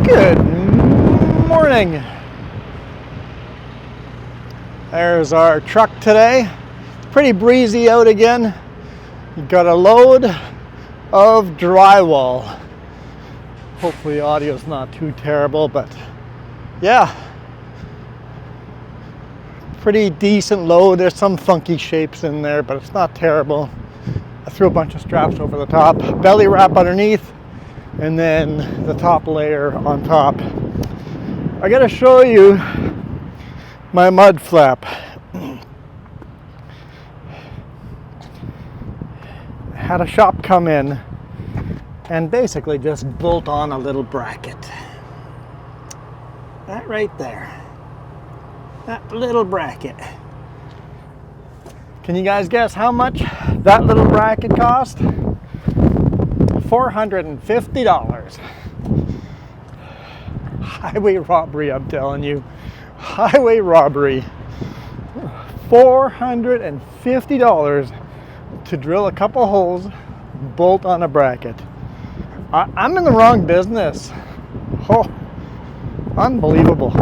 Good morning. There's our truck today. Pretty breezy out again. Got a load of drywall. Hopefully the audio's not too terrible, but yeah. Pretty decent load. There's some funky shapes in there, but it's not terrible. I threw a bunch of straps over the top, belly wrap underneath, and then the top layer on top. I gotta show you my mud flap. Had a shop come in and basically just bolt on a little bracket. That right there. That little bracket. Can you guys guess how much that little bracket cost? $450. Highway robbery, I'm telling you. Highway robbery. $450 to drill a couple holes, bolt on a bracket. I'm in the wrong business. Oh, unbelievable.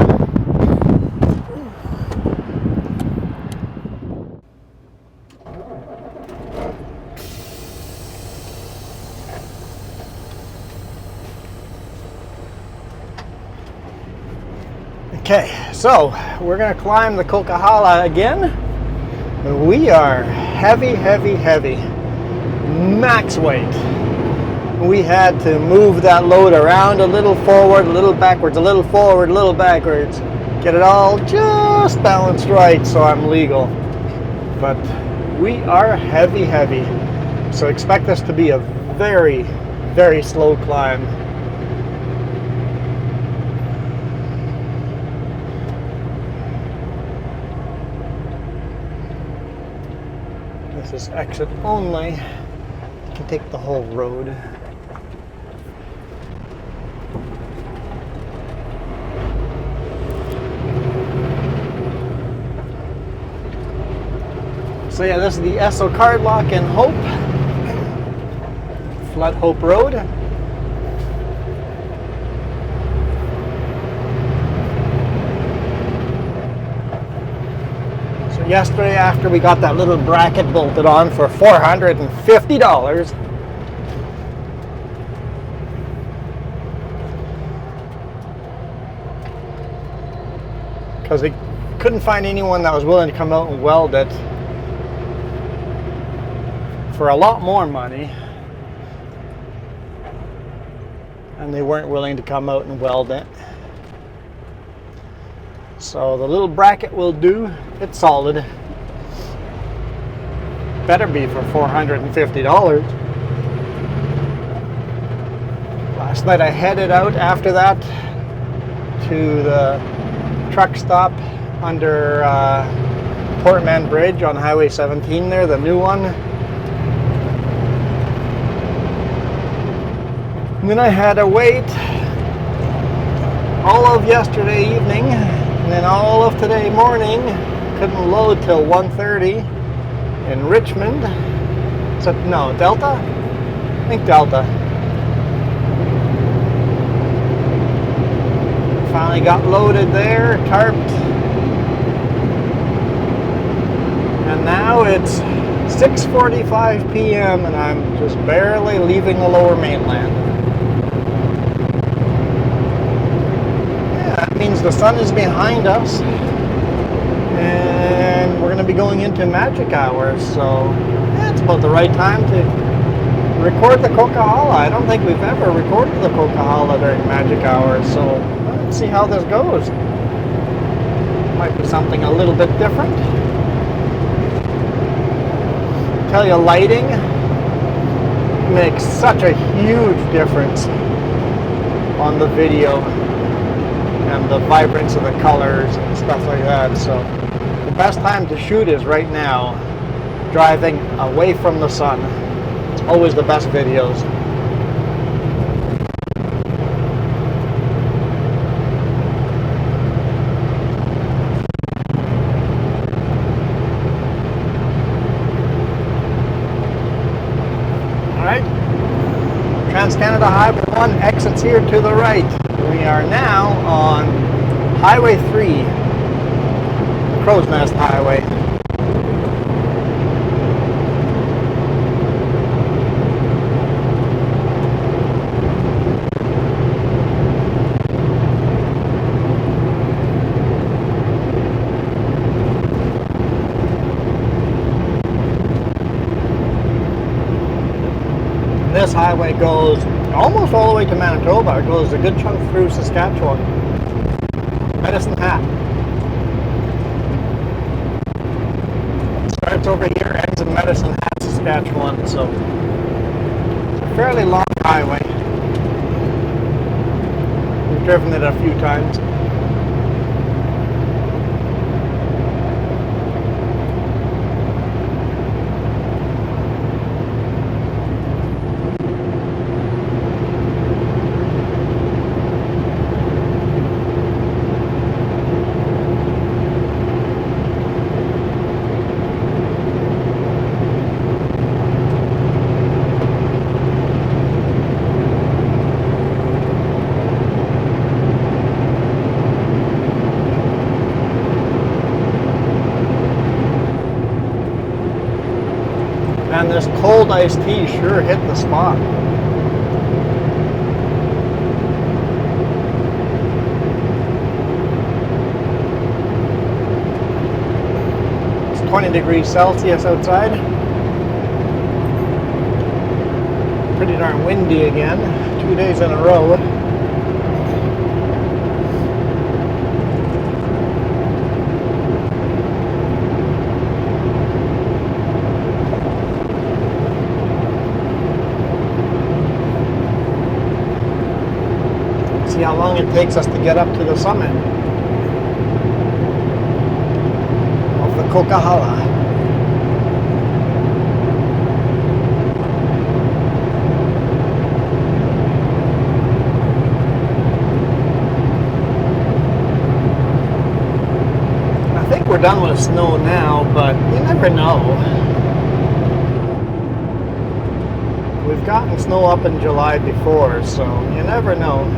Okay, so we're gonna climb the Coquihalla again. We are heavy, max weight. We had to move that load around a little forward, a little backwards, a little forward, a little backwards. Get it all just balanced right so I'm legal. But we are heavy. So expect this to be a very, very slow climb. This is exit only. You can take the whole road. So yeah, this is the Esso card lock in Hope. Flood Hope Road. Yesterday, after we got that little bracket bolted on for $450, because they couldn't find anyone that was willing to come out and weld it for a lot more money, and they weren't willing to come out and weld it. So the little bracket will do. It's solid. Better be for $450. Last night I headed out after that to the truck stop under Portman Bridge on Highway 17 there, the new one. And then I had to wait all of yesterday evening. And then all of today morning, couldn't load till 1:30 in Richmond. So, no, Delta? I think Delta. Finally got loaded there, tarped. And now it's 6:45 p.m. and I'm just barely leaving the lower mainland. Means the sun is behind us and we're going to be going into magic hours, so yeah, it's about the right time to record the Coquihalla. I don't think we've ever recorded the Coquihalla during magic hours, so let's see how this goes. Might be something a little bit different. I tell you, lighting makes such a huge difference on the video and the vibrance of the colors and stuff like that. So the best time to shoot is right now, driving away from the sun. It's always the best videos. All right, Trans-Canada Highway 1 1 exits here to the right. We are now on Highway 3, the Crow's Nest Highway. This highway goes almost all the way to Manitoba. It goes a good chunk through Saskatchewan. Medicine Hat. Starts over here, ends in Medicine Hat, Saskatchewan. So it's a fairly long highway. We've driven it a few times. And this cold iced tea sure hit the spot. It's 20 degrees Celsius outside. Pretty darn windy again, 2 days in a row. See how long it takes us to get up to the summit of the Coquihalla. I think we're done with snow now, but you never know. We've gotten snow up in July before, so you never know.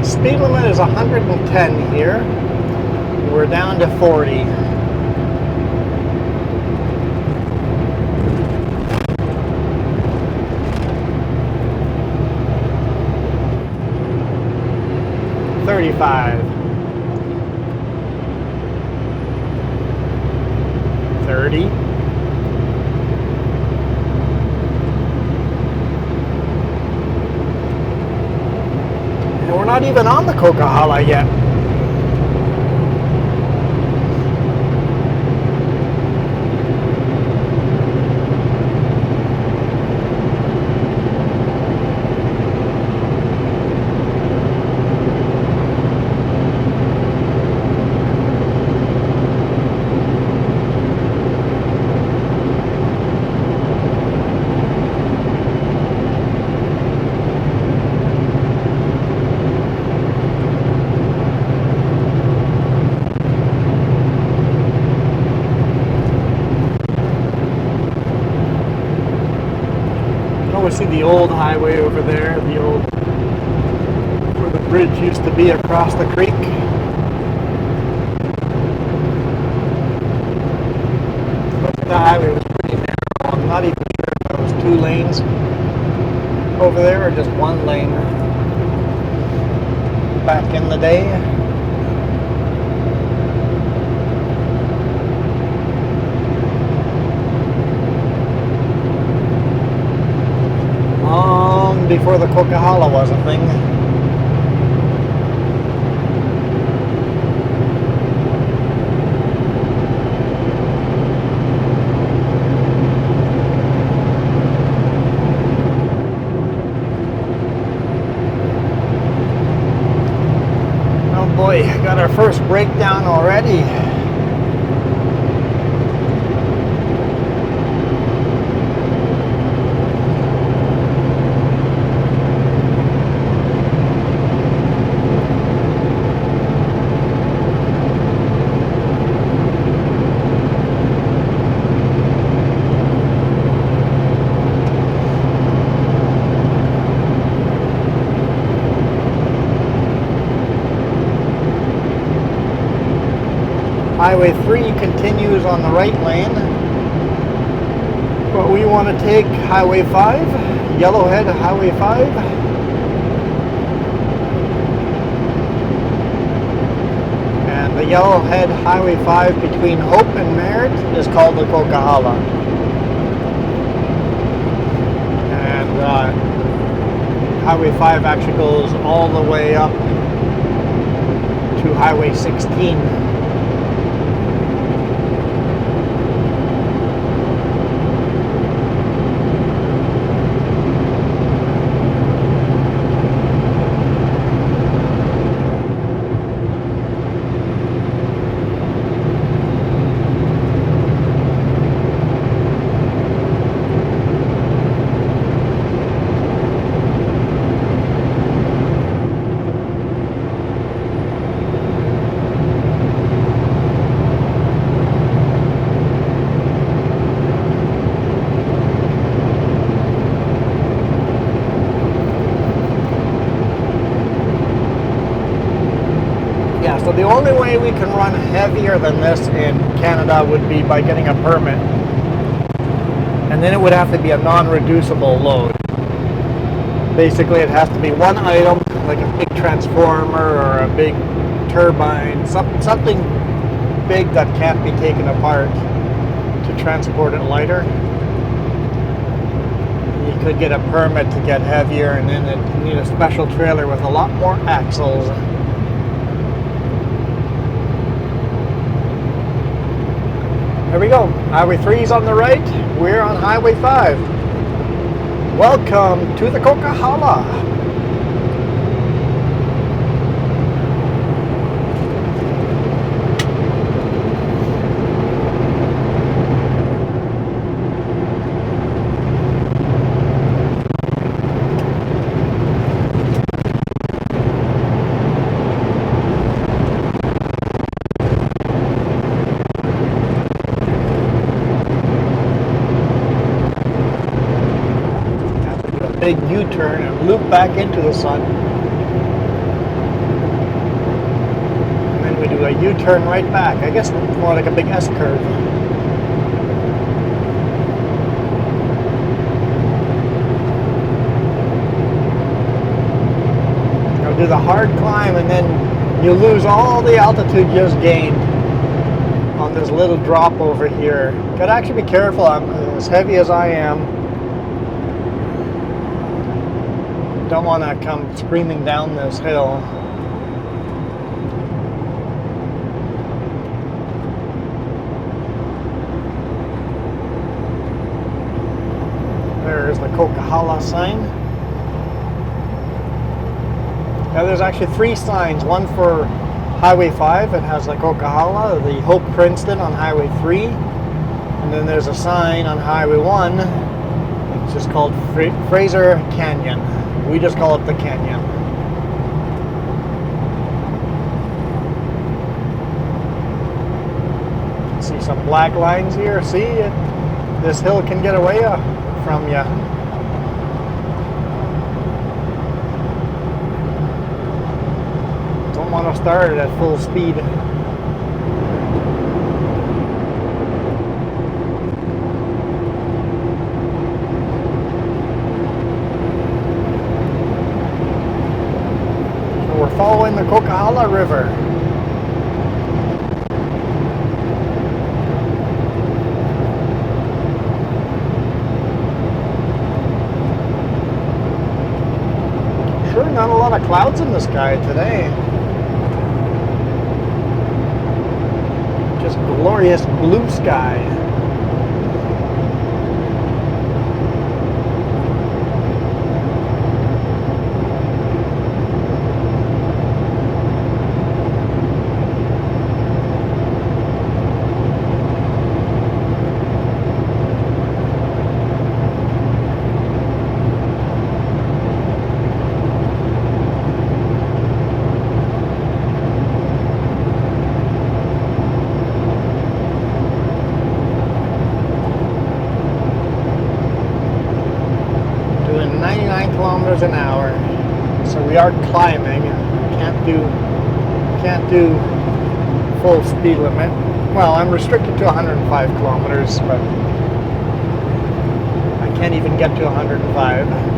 Speed limit is 110 here. We're down to 40. $35. 30. We're not even on the Coquihalla yet. We see the old highway over there, the old, where the bridge used to be across the creek. The highway was pretty narrow. I'm not even sure if there was 2 lanes over there or just 1 lane back in the day. Before the Coquihalla was a thing. breakdown already. Highway 3 continues on the right lane, but we want to take Highway 5, Yellowhead Highway 5. And the Yellowhead Highway 5 between Hope and Merritt is called the Coquihalla. And Highway 5 actually goes all the way up to Highway 16. So the only way we can run heavier than this in Canada would be by getting a permit. And then it would have to be a non-reducible load. Basically it has to be one item, like a big transformer or a big turbine, something big that can't be taken apart to transport it lighter. You could get a permit to get heavier, and then you need a special trailer with a lot more axles. There we go. Highway 3 is on the right. We're on Highway 5. Welcome to the Coquihalla. Big U-turn and loop back into the sun. And then we do a U-turn right back. I guess it's more like a big S-curve. Now do the hard climb, and then you lose all the altitude you just gained on this little drop over here. Gotta actually be careful. I'm as heavy as I am. Don't want to come screaming down this hill. There's the Coquihalla sign. Now there's actually 3 signs. One for Highway 5, it has the Coquihalla, the Hope Princeton on Highway 3, and then there's a sign on Highway 1. It's just called Fraser Canyon. We just call it the canyon. See some black lines here. See it? This hill can get away from you. Don't want to start it at full speed. Following the Coquihalla River. Sure, not a lot of clouds in the sky today. Just glorious blue sky. kilometers an hour. So we are climbing. Can't do full speed limit. Well, I'm restricted to 105 kilometers, but I can't even get to 105.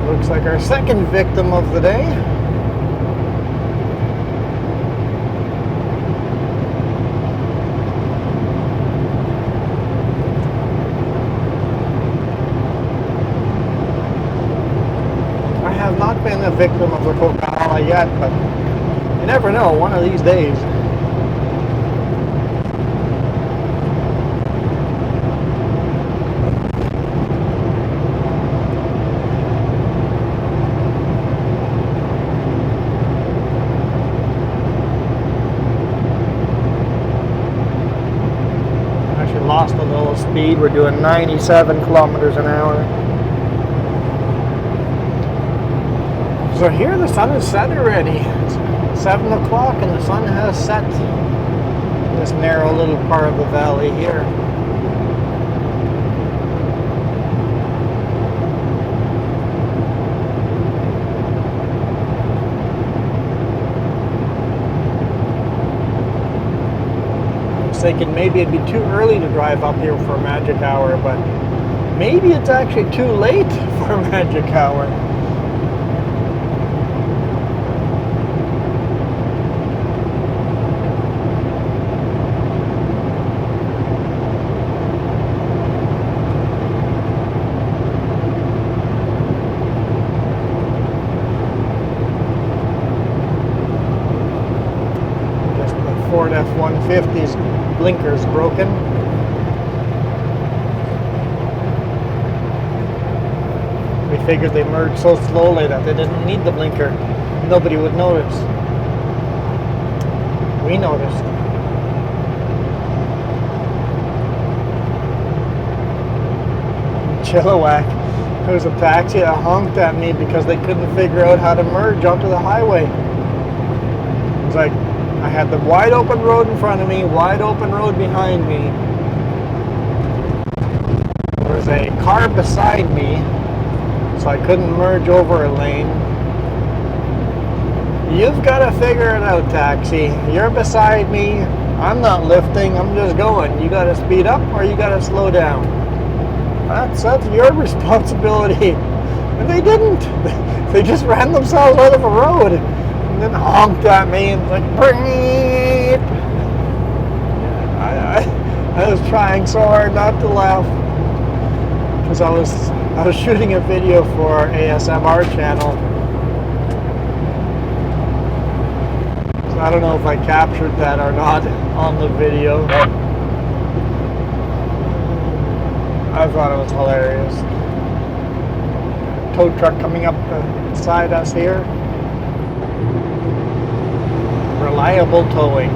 Looks like our second victim of the day. I have not been a victim of the Coquihalla yet, but you never know, one of these days. Lost a little speed. We're doing 97 kilometers an hour. So here the sun is set already. It's 7 o'clock and the sun has set in this narrow little part of the valley here. Thinking maybe it'd be too early to drive up here for magic hour, but maybe it's actually too late for magic hour. Just the Ford F-150's blinkers broken. We figured they merged so slowly that they didn't need the blinker. Nobody would notice. We noticed. Chilliwack. There was a taxi that honked at me because they couldn't figure out how to merge onto the highway. It was like, I had the wide open road in front of me, wide open road behind me. There was a car beside me, so I couldn't merge over a lane. You've got to figure it out, taxi. You're beside me. I'm not lifting. I'm just going. You got to speed up or you got to slow down. That's your responsibility. And they didn't. They just ran themselves out of a road. And then honked at me and like, beep. I was trying so hard not to laugh because I was shooting a video for our ASMR channel. So I don't know if I captured that or not on the video. I thought it was hilarious. Tow truck coming up beside us here. Reliable towing.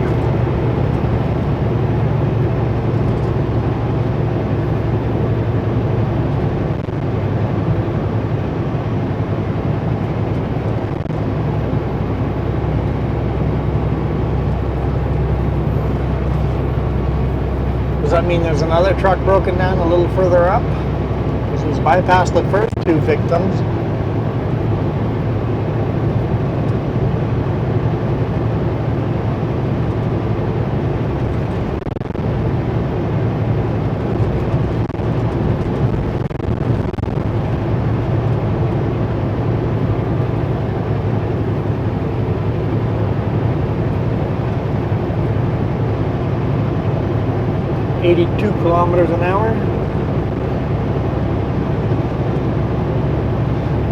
Does that mean there's another truck broken down a little further up? Because he's bypassed the first two victims. .82 kilometers an hour,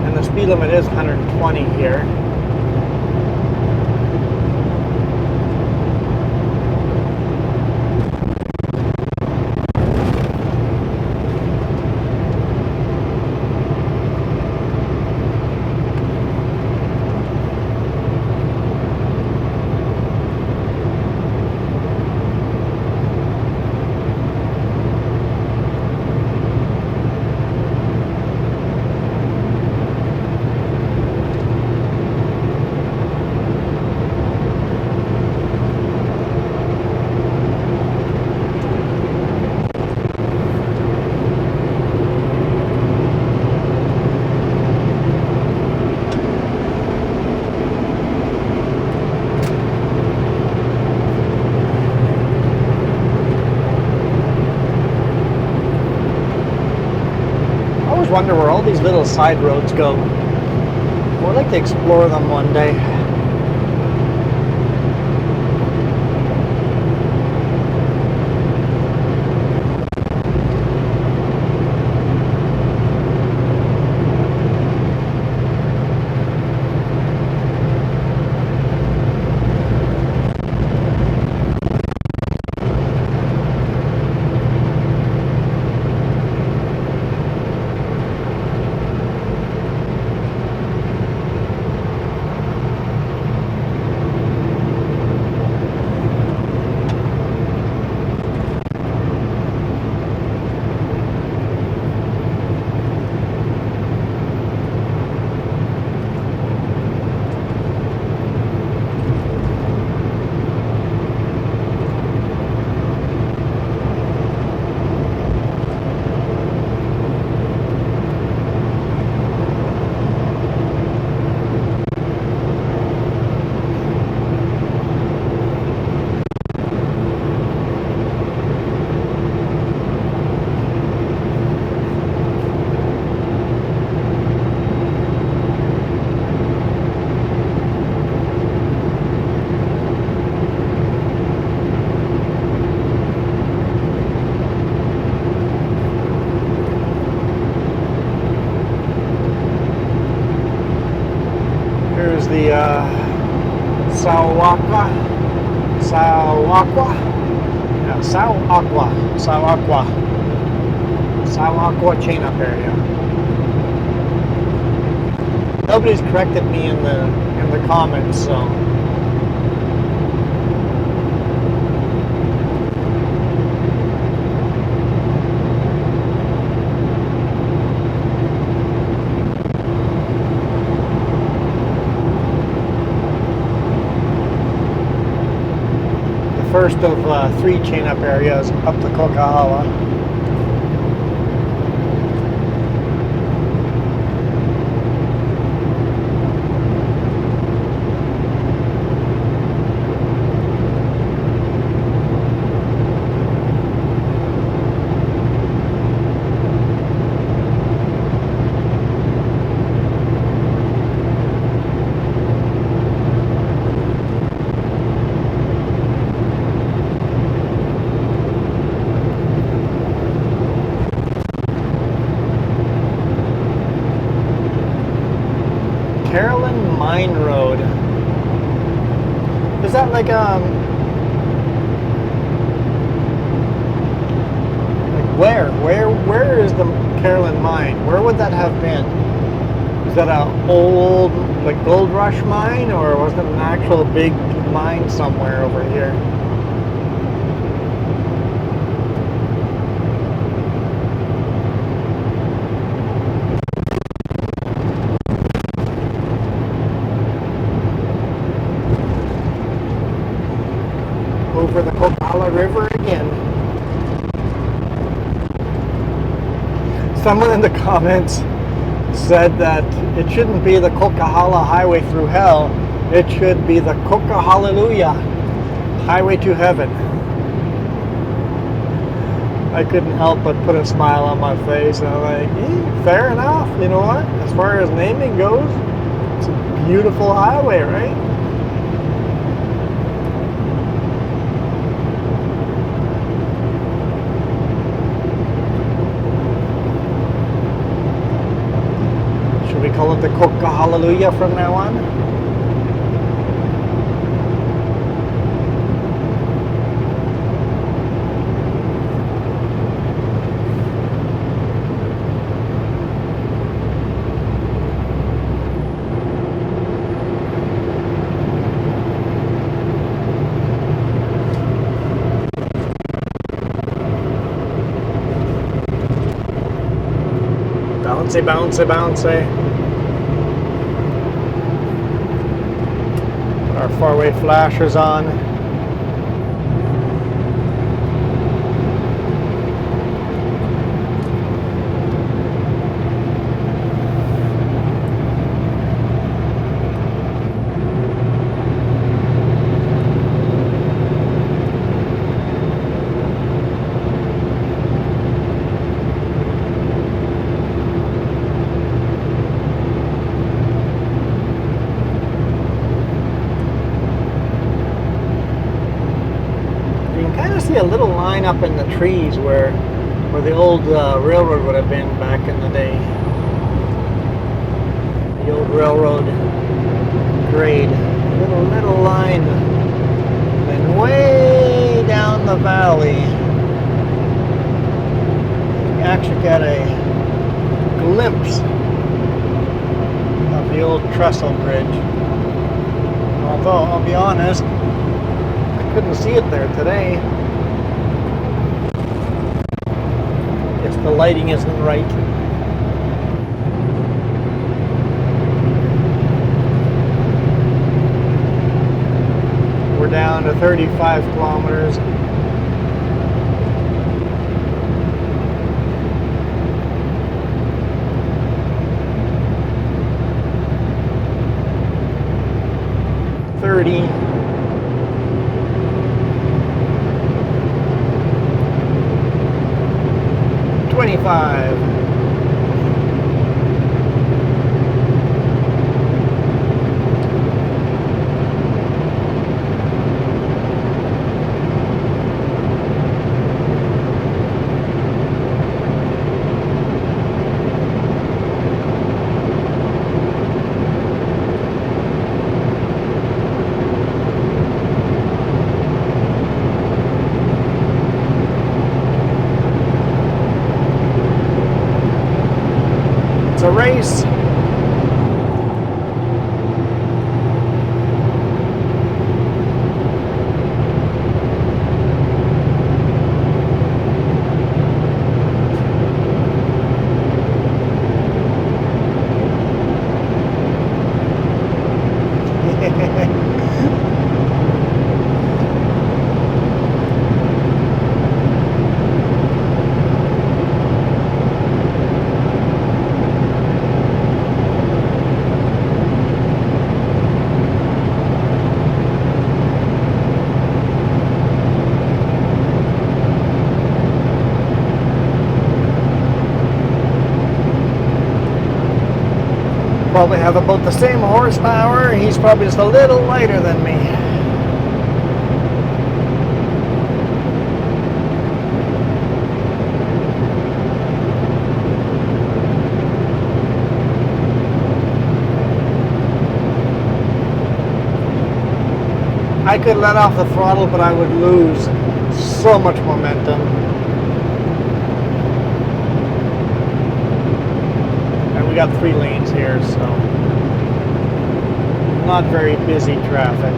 and the speed limit is 120 here. wonder where all these little side roads go. I'd like to explore them one day. Here's the Sawaqua chain up area. Nobody's corrected me in the comments, so first of 3 chain up areas up to Coquihalla. Mine Road. Is that like where is the Carolyn mine? Where would that have been? Is that an old like gold rush mine, or was it an actual big mine somewhere over here? Over the Coquihalla River again. Someone in the comments said that it shouldn't be the Coquihalla Highway through Hell, it should be the Coquihallelujah Highway to Heaven. I couldn't help but put a smile on my face, and I'm like, fair enough, you know what? As far as naming goes, it's a beautiful highway, right? We call it the Coquihallelujah from now on. Bouncy, bouncy, bouncy. Our four-way flashers on. little line up in the trees where the old railroad would have been back in the day. The old railroad grade. Little line. Then way down the valley, you actually get a glimpse of the old trestle bridge. Although, I'll be honest, I couldn't see it there today. Guess the lighting isn't right. We're down to 35 kilometers. $30. 25. It's a race. Probably have about the same horsepower. He's probably just a little lighter than me. I could let off the throttle, but I would lose so much momentum. We got 3 lanes here, so not very busy traffic.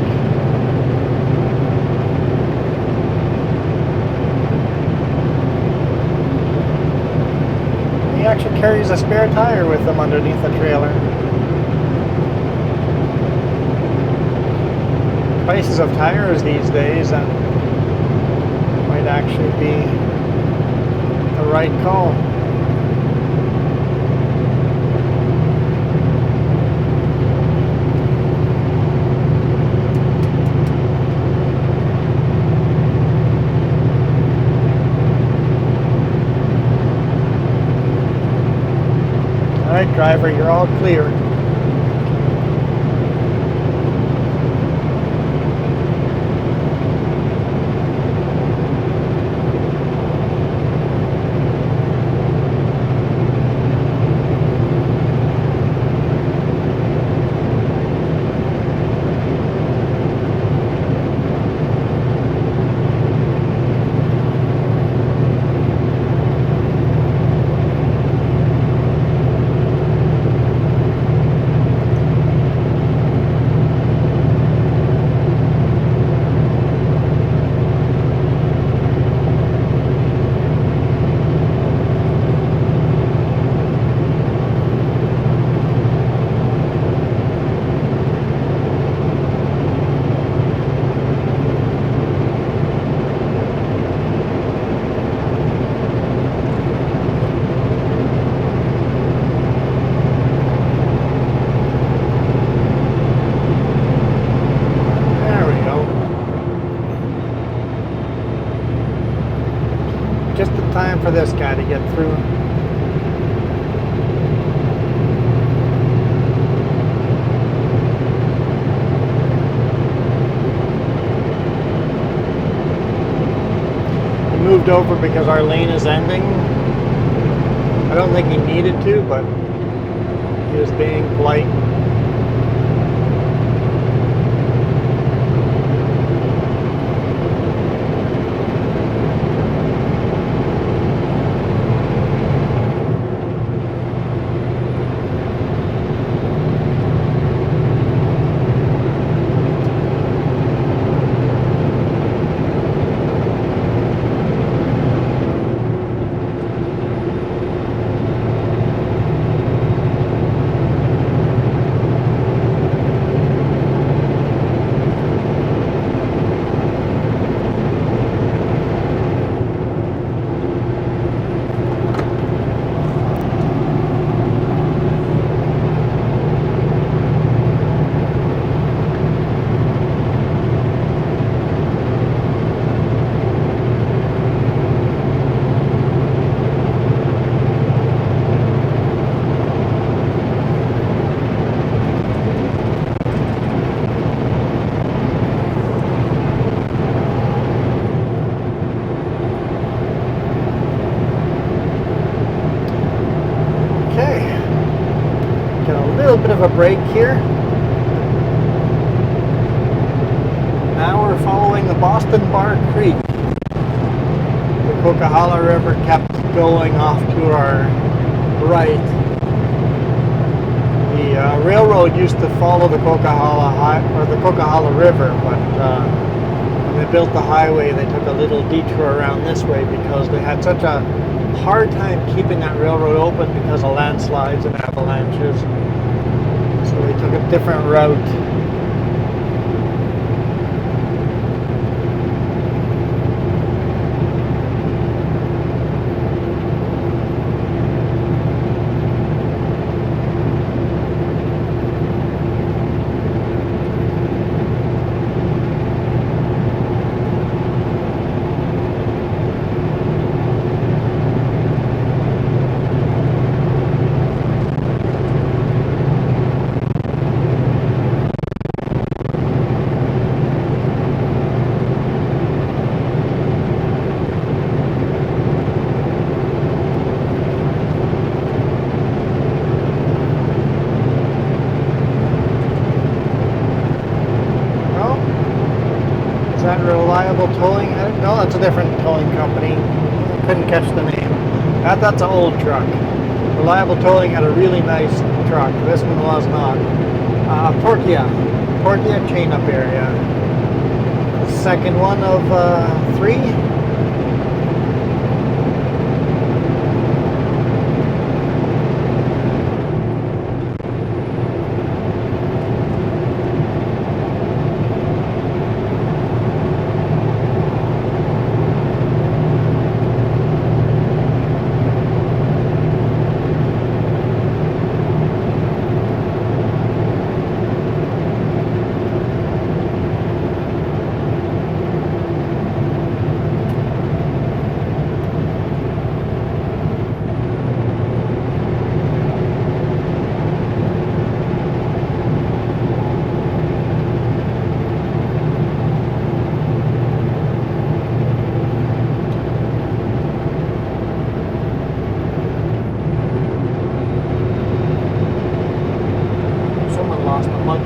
He actually carries a spare tire with him underneath the trailer. Prices of tires these days might actually be the right call. Alright, driver, you're all clear. Just the time for this guy to get through. moved over because our lane is ending. I don't think he needed to, but he was being polite. Bit of a break here. Now we're following the Boston Bar Creek. The Coquihalla River kept going off to our right. The railroad used to follow the Coquihalla River, but when they built the highway, they took a little detour around this way because they had such a hard time keeping that railroad open because of landslides and avalanches. So they took a different route. Reliable Towing? No, that's a different towing company. Couldn't catch the name. That's an old truck. Reliable Towing had a really nice truck. This one was not. Portia chain up area. Second one of 3.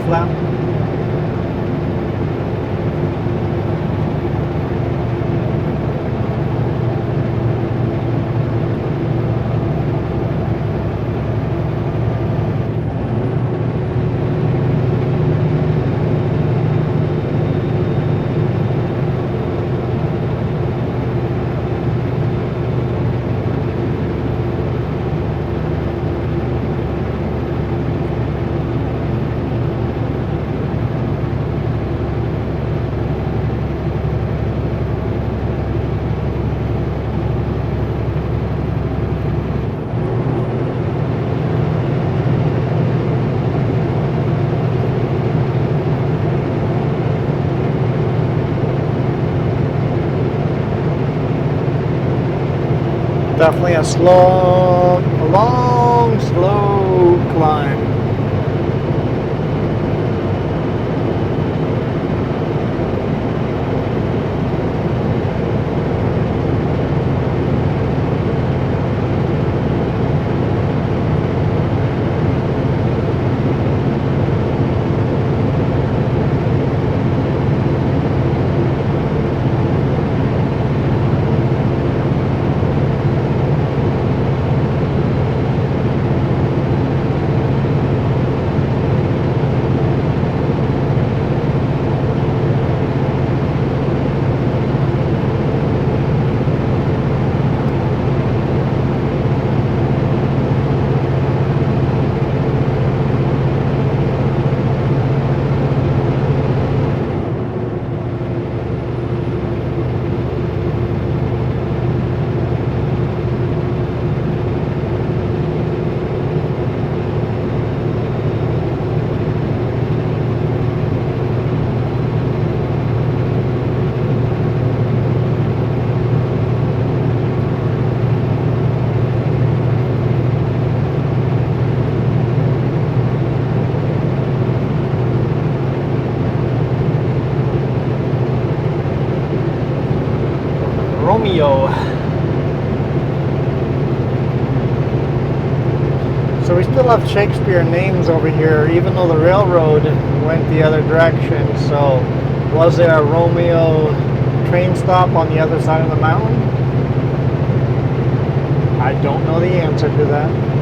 Flap. Definitely a long, slow climb. Romeo. So we still have Shakespeare names over here, even though the railroad went the other direction. So was there a Romeo train stop on the other side of the mountain? I don't know the answer to that.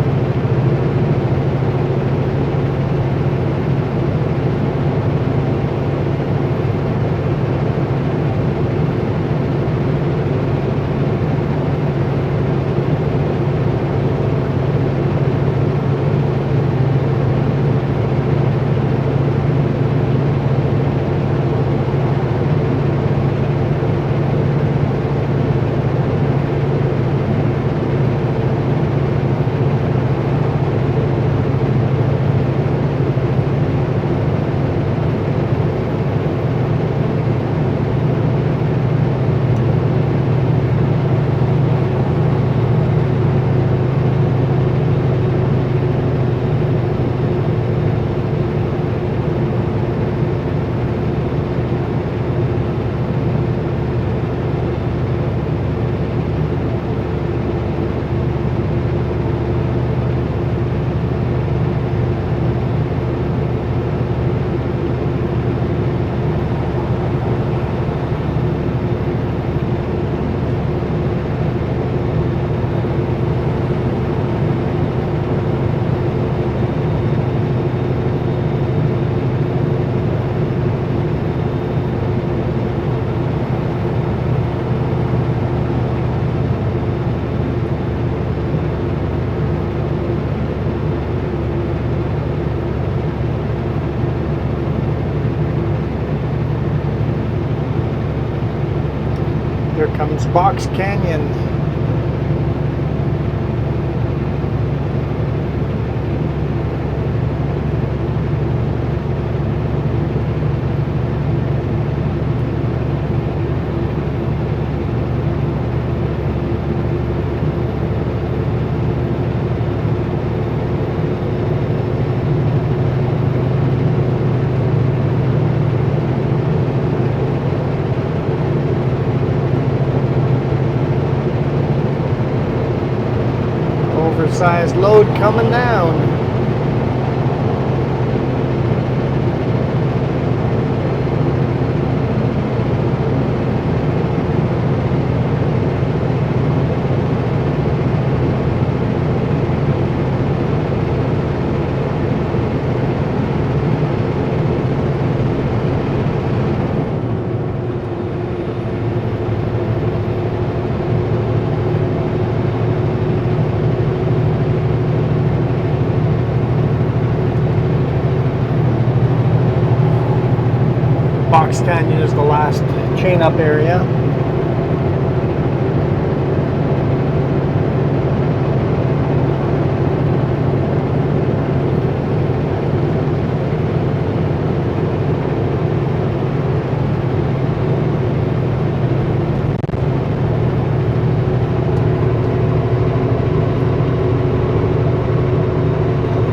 Here comes Box Canyon. Oversized load coming down. Box Canyon is the last chain up area.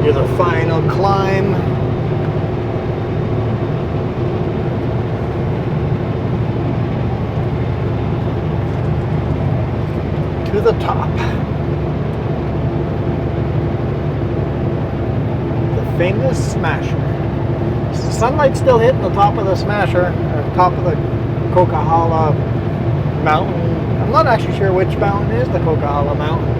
Here's the final climb. To the top. The famous Smasher. Is the sunlight still hitting the top of the Smasher, or top of the Coquihalla mountain? I'm not actually sure which mountain is the Coquihalla mountain.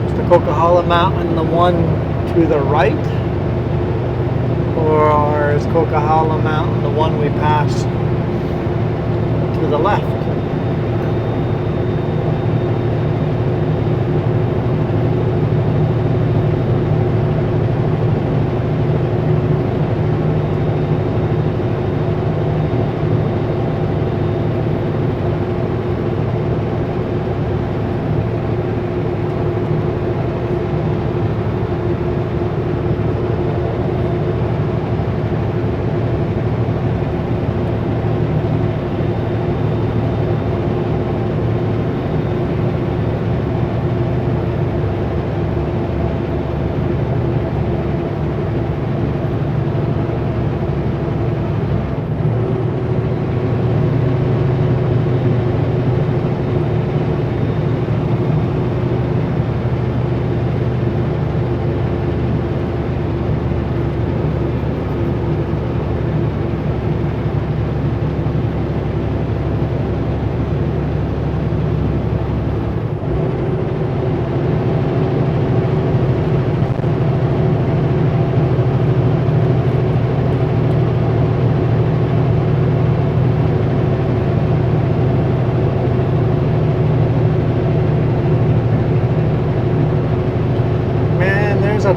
Is the Coquihalla mountain the one to the right? Or is Coquihalla mountain the one we passed to the left?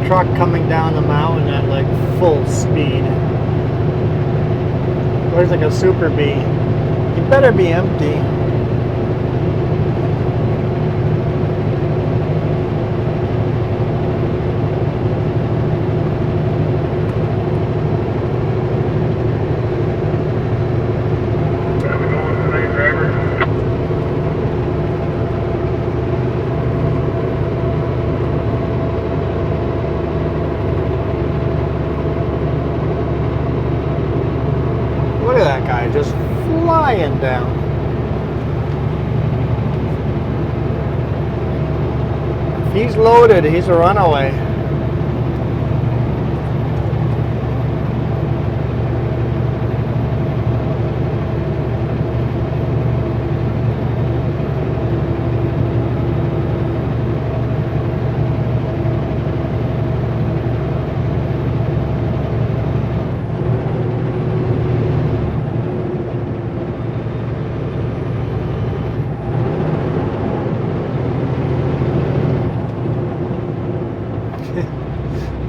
truck coming down the mountain at like full speed. Looks like a Super B. It better be empty. Look at that guy just flying down. If he's loaded, he's a runaway.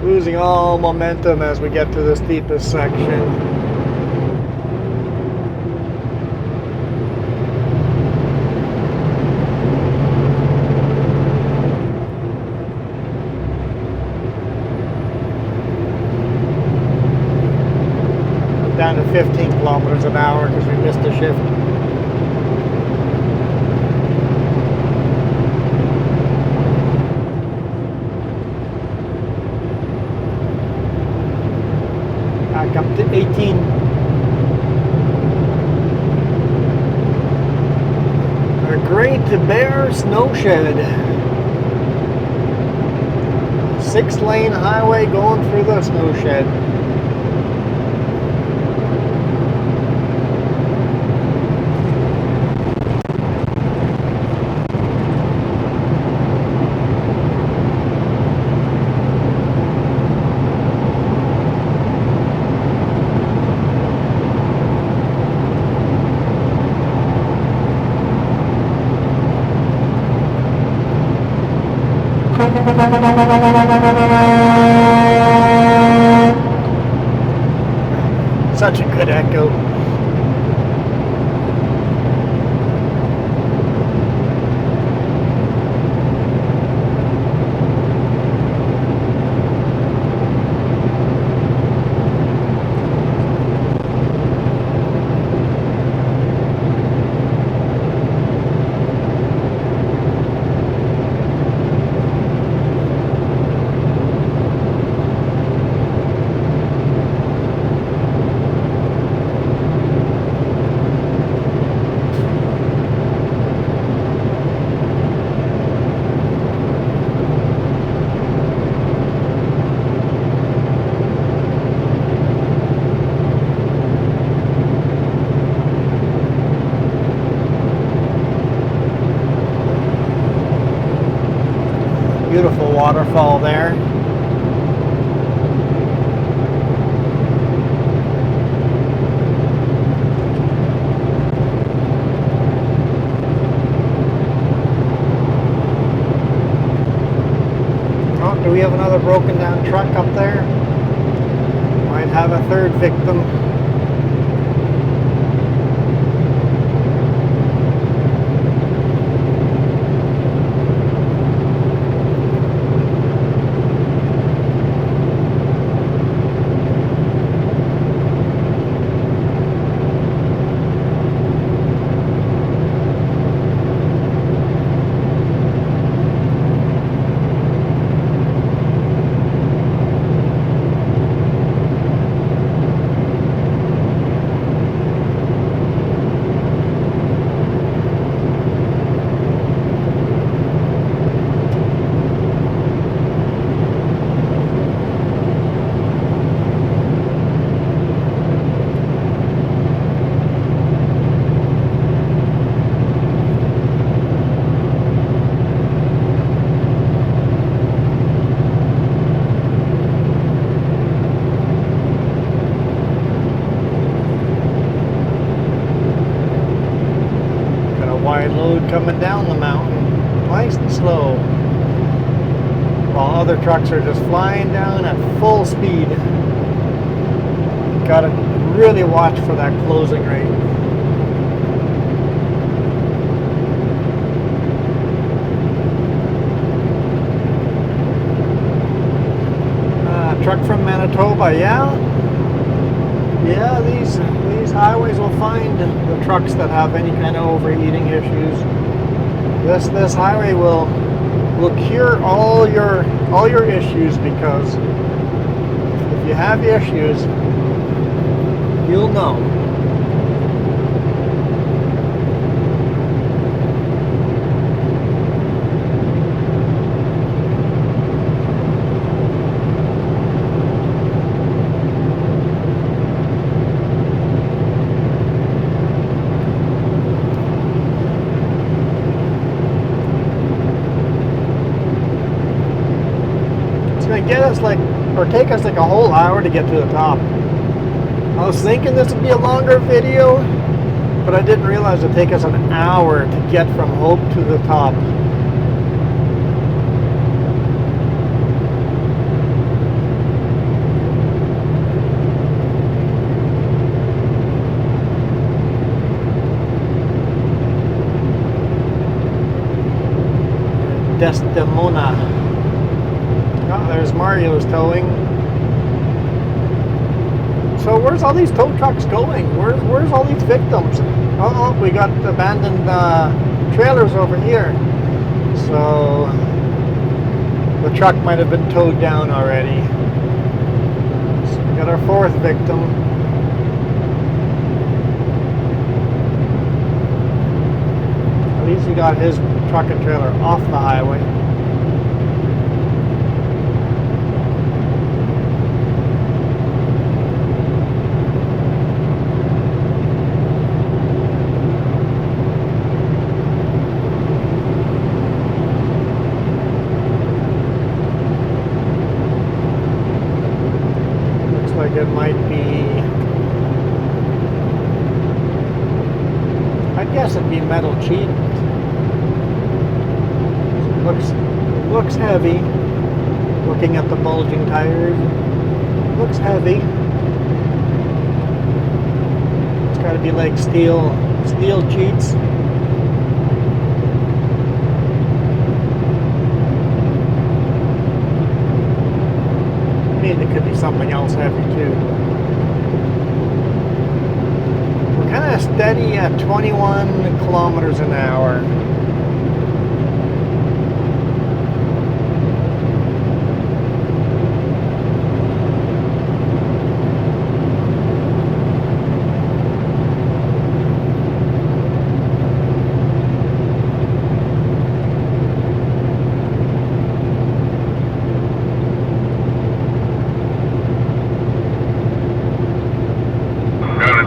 Losing all momentum as we get to the steepest section. Down to 15 kilometers an hour because we missed a shift. Back up to 18. Our Great Bear Snow Shed. 6-lane highway going through the snow shed. Such a good echo. Beautiful waterfall there. Oh, do we have another broken down truck up there? Might have a third victim. Wide load coming down the mountain, nice and slow. while other trucks are just flying down at full speed. Gotta really watch for that closing rate. Truck from Manitoba, yeah, these highways will find the trucks that have any kind of overheating issues. This highway will cure all your issues, because if you have issues, you'll know. Get us take us like a whole hour to get to the top. I was thinking this would be a longer video, but I didn't realize it'd take us an hour to get from Hope to the top. Desdemona. Oh, there's Mario's towing. So where's all these tow trucks going? Where's all these victims? Oh, we got abandoned trailers over here. So the truck might have been towed down already. So we got our fourth victim. At least he got his truck and trailer off the highway. It might be, I guess it'd be metal sheet. Looks heavy. Looking at the bulging tires, looks heavy. It's got to be like steel sheets. It could be something else heavy too. We're kind of steady at 21 kilometers an hour.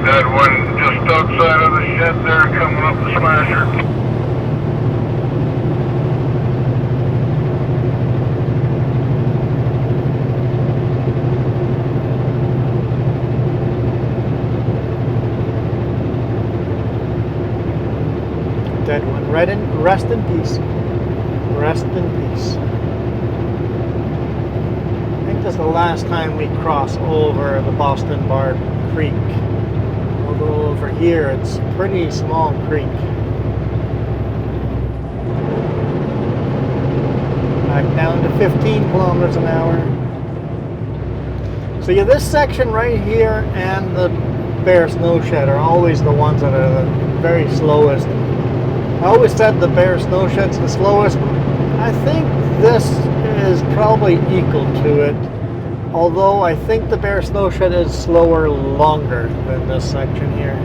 That one just outside of the shed there, coming up the smasher. Dead one. Rest in peace. Rest in peace. I think this is the last time we cross over the Boston Bar Creek. Although over here it's a pretty small creek. Back down to 15 kilometers an hour. So yeah, this section right here and the Bear Snow Shed are always the ones that are the very slowest. I always said the Bear Snow Shed's the slowest. I think this is probably equal to it. Although I think the Bear Snow Shed is slower longer than this section here.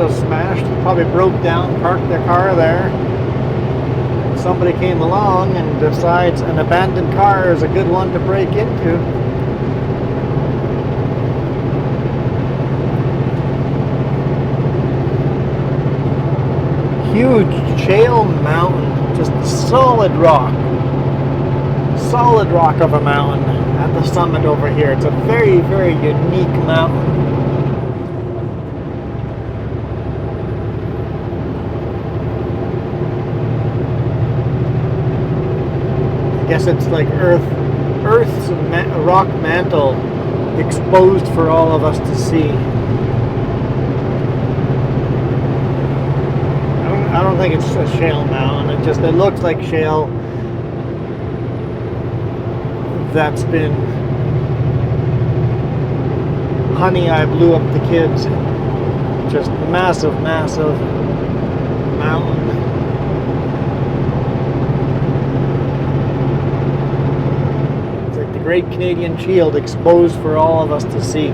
Smashed, probably broke down, parked their car there. Somebody came along and decides an abandoned car is a good one to break into. huge shale mountain, just solid rock of a mountain at the summit over here. It's a very, very unique mountain. I guess it's like Earth's rock mantle exposed for all of us to see. I don't think it's a shale mountain. It looks like shale that's been, honey, I blew up the kids. Just massive mountain. It's like the Great Canadian Shield exposed for all of us to see.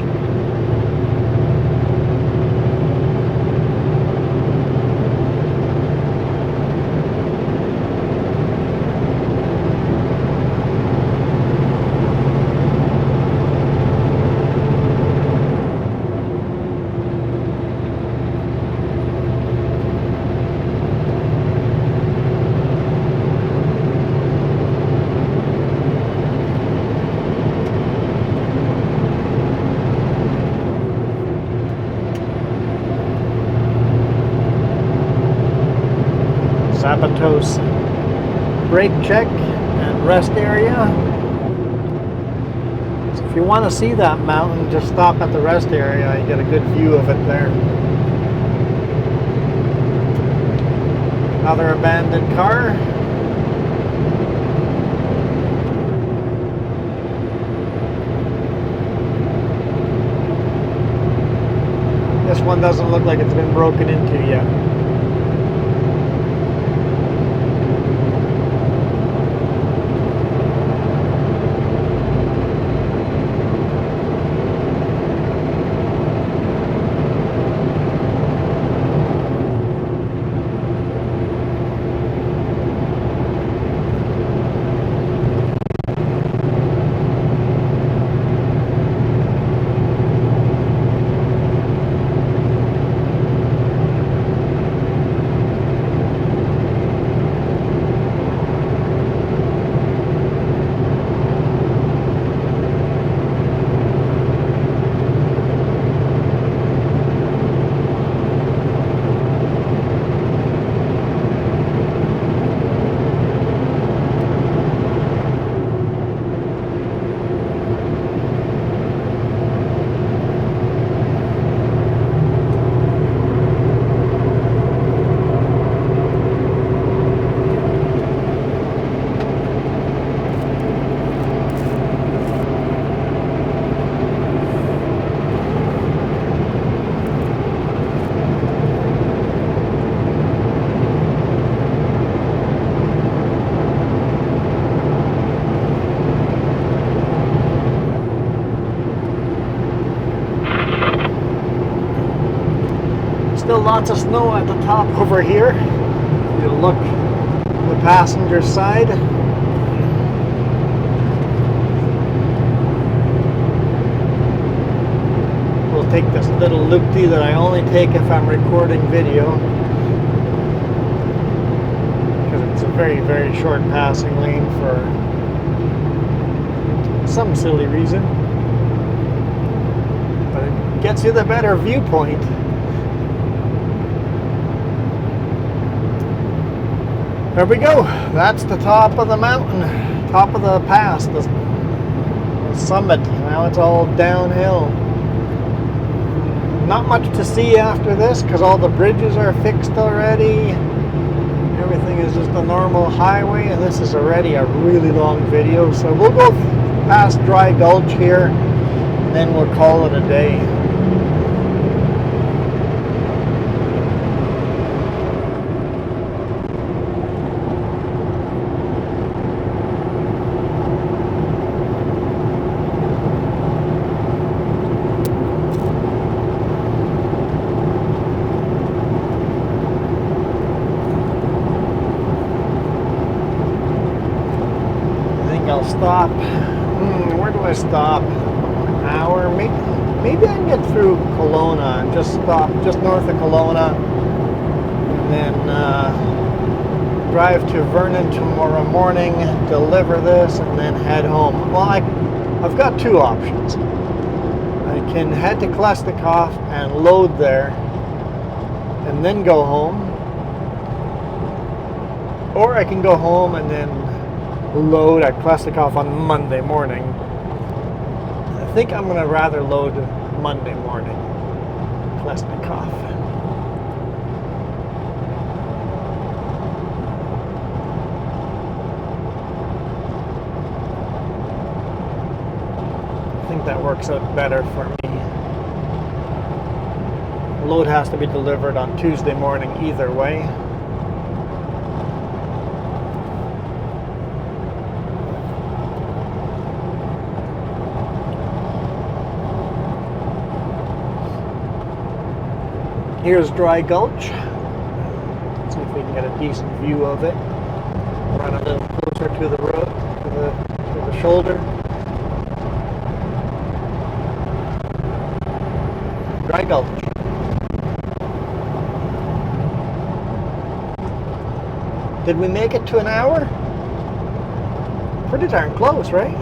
Zapatos brake check and rest area. So if you want to see that mountain, just stop at the rest area. You get a good view of it there. Another abandoned car. This one doesn't look like it's been broken into yet. Still lots of snow at the top over here. You look the passenger side. We'll take this little loop-de that I only take if I'm recording video, because it's a very, very short passing lane for some silly reason. But it gets you the better viewpoint. There we go. That's the top of the mountain, top of the pass, the summit. Now it's all downhill. Not much to see after this because all the bridges are fixed already. Everything is just a normal highway, and this is already a really long video. So we'll go past Dry Gulch here, and then we'll call it a day. I'll stop. Where do I stop? An hour? Maybe I can get through Kelowna and just stop just north of Kelowna. then drive to Vernon tomorrow morning, deliver this, and then head home. Well, I've got two options. I can head to Klesnikov and load there, and then go home. Or I can go home and then load at Klesnikov on Monday morning. I think I'm going to rather load Monday morning, Klesnikov. I think that works out better for me. Load has to be delivered on Tuesday morning either way. Here's Dry Gulch. Let's see if we can get a decent view of it. Run a little closer to the road, to the shoulder. Dry Gulch. Did we make it to an hour? Pretty darn close, right?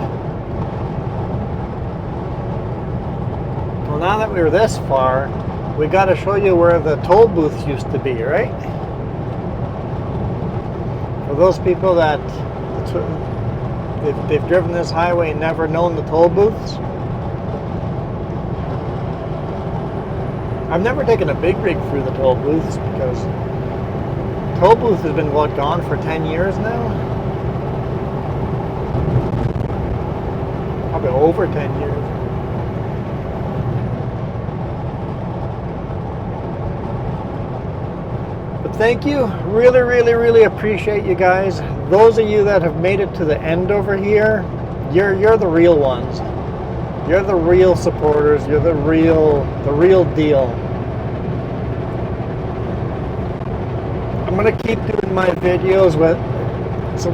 Well, now that we were this far, we got to show you where the toll booths used to be, right? For those people that they've driven this highway and never known the toll booths. I've never taken a big rig through the toll booths because toll booth has been gone for 10 years now. Probably over 10 years. Thank you. Really, really, really appreciate you guys. Those of you that have made it to the end over here, you're the real ones. You're the real supporters. You're the real deal. I'm gonna keep doing my videos with. So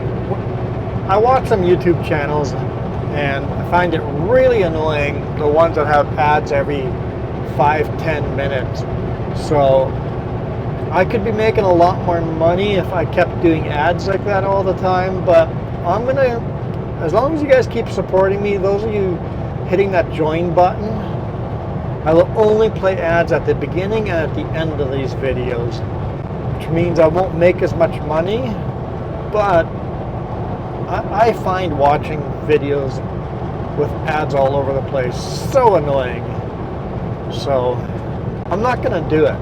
I watch some YouTube channels, and I find it really annoying the ones that have ads every 5-10 minutes. So I could be making a lot more money if I kept doing ads like that all the time, but I'm gonna, as long as you guys keep supporting me, those of you hitting that join button, I will only play ads at the beginning and at the end of these videos, which means I won't make as much money, but I find watching videos with ads all over the place so annoying. So I'm not gonna do it.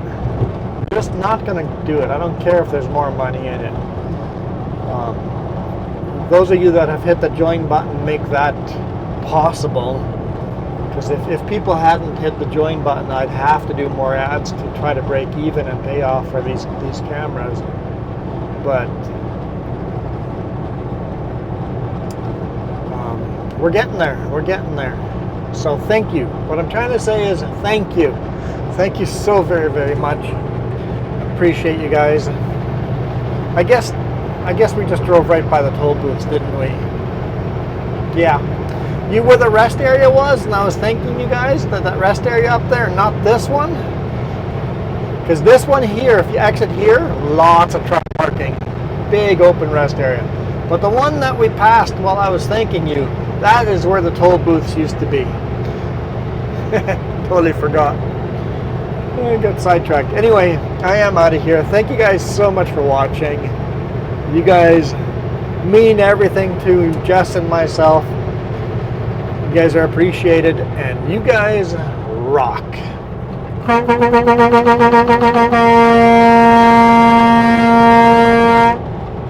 Just not going to do it. I don't care if there's more money in it. Those of you that have hit the join button make that possible. Because if people hadn't hit the join button, I'd have to do more ads to try to break even and pay off for these cameras. But we're getting there. We're getting there. So thank you. What I'm trying to say is thank you. Thank you so very, very much. Appreciate you guys. I guess we just drove right by the toll booths, didn't we? Yeah. You where the rest area was, and I was thanking you guys that rest area up there, not this one. Because this one here, if you exit here, lots of truck parking. Big open rest area. But the one that we passed while I was thanking you, that is where the toll booths used to be. Totally forgot. I got sidetracked. Anyway, I am out of here. Thank you guys so much for watching. You guys mean everything to Jess and myself. You guys are appreciated, and you guys rock.